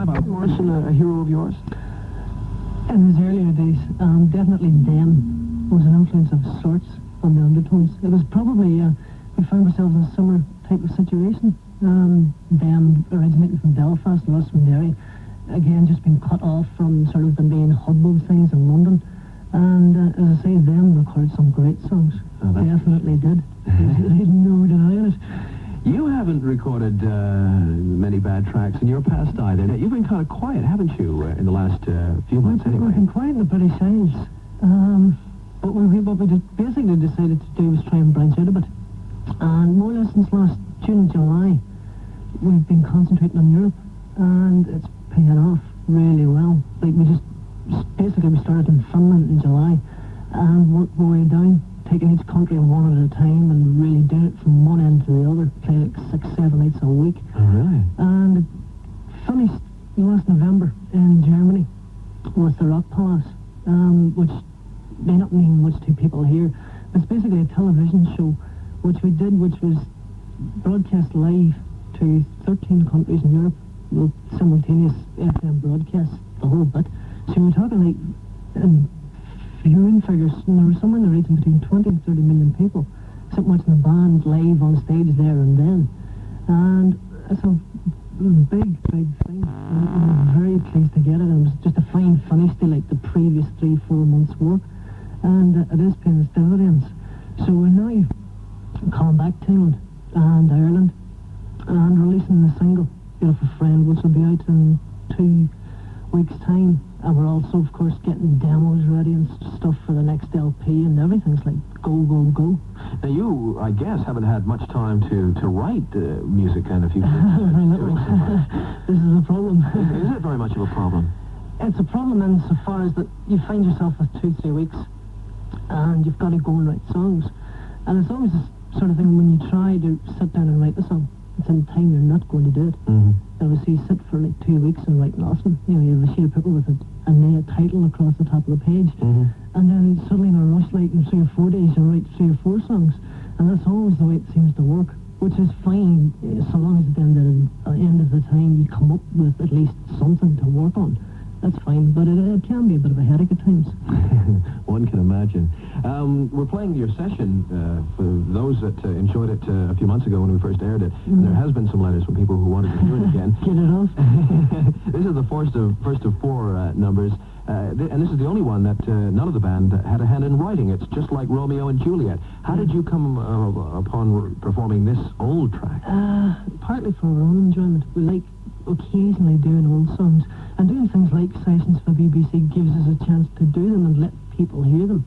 about Morrison a hero of yours? In his earlier days, definitely Them was an influence of sorts on the Undertones. It was probably, we found ourselves in a similar type of situation. Them originated from Belfast and us from Derry. Again, just being cut off from sort of the main hub of things in London. And as I say, Them recorded some great songs. Definitely did. There's no denying it. You haven't recorded many bad tracks in your past either. You've been kind of quiet, haven't you, in the last few months anyway? We've been quiet in the British Isles. But what we basically decided to do was try and branch out a bit. And more or less since last June, July, we've been concentrating on Europe. And it's paying off really well. Like, we started in Finland in July and worked our way down, taking each country one at a time and really doing it from one end to the other, playing like 6-7 nights a week. Oh, really? And it finished last November in Germany with the Rock Palace, which may not mean much to people here. It's basically a television show, which we did, which was broadcast live to 13 countries in Europe, with simultaneous FM broadcasts, the whole bit. So we're talking like viewing figures, and there was somewhere in the region between 20 and 30 million people sitting watching the band live on stage there and then. And it's a big thing. And we were very pleased to get it, and it was just a fine finish to like the previous 3-4 months' work. And it is paying its dividends. So we're now coming back to England and Ireland and releasing the single, Beautiful Friend, which will be out in 2 weeks' time. And we're also, of course, getting demos ready and stuff for the next LP, and everything's like go, go, go. Now you, I guess, haven't had much time to write music, and if you've been doing so much. This is a problem. Is it very much of a problem? It's a problem insofar as that you find yourself with 2-3 weeks, and you've got to go and write songs. And it's always this sort of thing when you try to sit down and write a song, it's in time you're not going to do it. Mm-hmm. Obviously, you sit for like 2 weeks and write nothing. You know, you have a sheet of paper with a title across the top of the page. Mm-hmm. And then suddenly in a rush, like in 3 or 4 days, you write 3 or 4 songs. And that's always the way it seems to work, which is fine, so long as at the end of the time you come up with at least something to work on. That's fine, but it can be a bit of a headache at times. One can imagine. We're playing your session for those that enjoyed it a few months ago when we first aired it. Mm-hmm. There has been some letters from people who wanted to hear it again. Get it off. This is the first of 4 numbers, and this is the only one that none of the band had a hand in writing. It's Just Like Romeo and Juliet. How did you come upon performing this old track? Partly for our own enjoyment. We like occasionally doing old songs, and doing things like sessions for BBC gives us a chance to do them and let people hear them.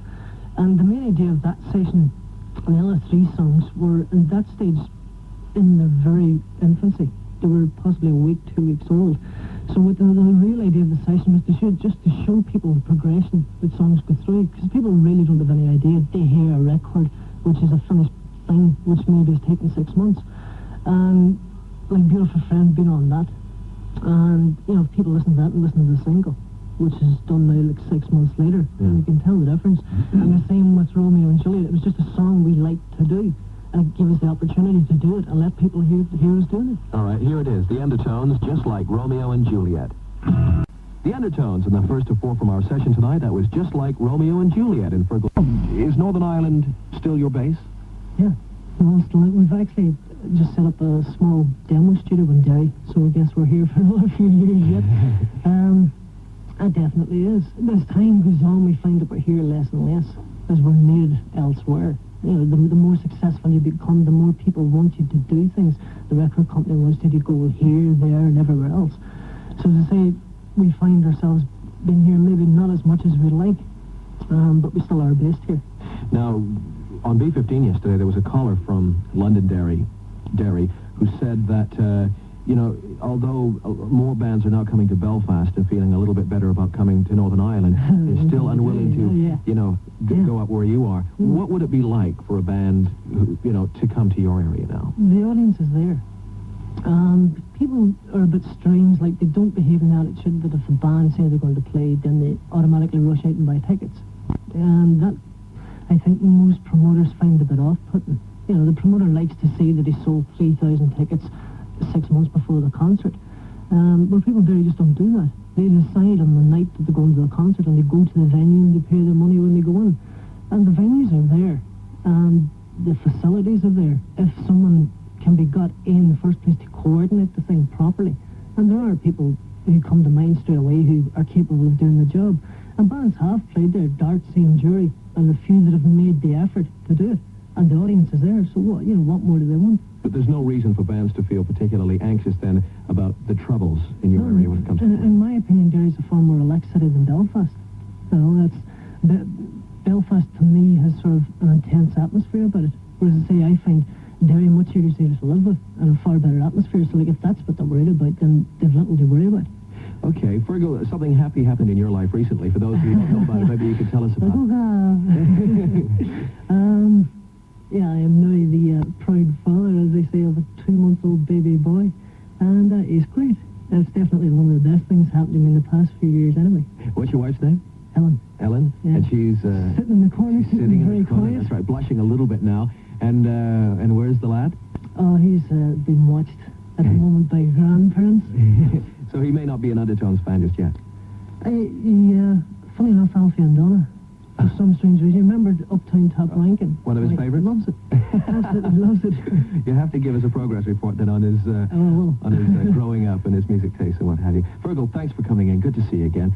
And the main idea of that session, the other 3 songs were in that stage in their very infancy. They were possibly a week, 2 weeks old. So what the real idea of the session was to show people the progression that songs go through, because people really don't have any idea. They hear a record, which is a finished thing, which maybe has taken 6 months, and like Beautiful Friend being on that. And, you know, people listen to that and listen to the single, which is done now like 6 months later, and you can tell the difference. And the same with Romeo and Juliet. It was just a song we liked to do, and it gave us the opportunity to do it and let people hear us doing it. All right, here it is, the Undertones, Just Like Romeo and Juliet. The Undertones in the first of 4 from our session tonight. That was Just Like Romeo and Juliet in Feargal. Is Northern Ireland still your base? Yeah. Well, we've actually just set up a small demo studio in Derry, so I guess we're here for another few years yet. It definitely is. As time goes on, we find that we're here less and less, as we're needed elsewhere. You know, the more successful you become, the more people want you to do things. The record company wants you to go here, there, and everywhere else. So as I say, we find ourselves being here maybe not as much as we'd like, but we still are based here. Now, on B15 yesterday, there was a caller from Londonderry, who said that, you know, although more bands are now coming to Belfast and feeling a little bit better about coming to Northern Ireland, they're still unwilling to, you know, go up where you are. What would it be like for a band, you know, to come to your area now? The audience is there. People are a bit strange, like they don't behave in the attitude that if the band say they're going to play, then they automatically rush out and buy tickets. And that, I think most promoters find a bit off-putting. You know, the promoter likes to see that he sold 3,000 tickets 6 months before the concert. But people there just don't do that. They decide on the night that they're going to the concert, and they go to the venue and they pay their money when they go in. And the venues are there, and the facilities are there. If someone can be got in the first place to coordinate the thing properly, and there are people who come to mind straight away who are capable of doing the job. And bands have played there, Dart, and Jury, and the few that have made the effort to do it. And the audience is there, so what more do they want? But there's no reason for bands to feel particularly anxious then about the troubles in your area when it comes to... In my opinion, Derry's a far more relaxed city than Belfast. Belfast, to me, has sort of an intense atmosphere about it. Whereas I say, I find Derry much easier to live with and a far better atmosphere. So, if that's what they're worried about, then they've little to worry about. Okay, Feargal, something happy happened in your life recently. For those of you who don't know about it, maybe you could tell us about it. Yeah, I am now the proud father, as they say, of a 2-month-old baby boy. And he's great. It's definitely one of the best things happened to me in the past few years anyway. What's your wife's name? Ellen. Ellen? Yeah. And she's... sitting in the corner, sitting very in the corner. quiet. That's right, blushing a little bit now. And where's the lad? Oh, he's being watched at the moment by grandparents. So he may not be an Undertones fan just yet. Funny enough, Alfie and Donna, for some strange reason. You remember Uptown Top Ranking? One of his favourites? Loves it. Absolutely loves it. You have to give us a progress report then on his growing up and his music taste and what have you. Feargal, thanks for coming in. Good to see you again.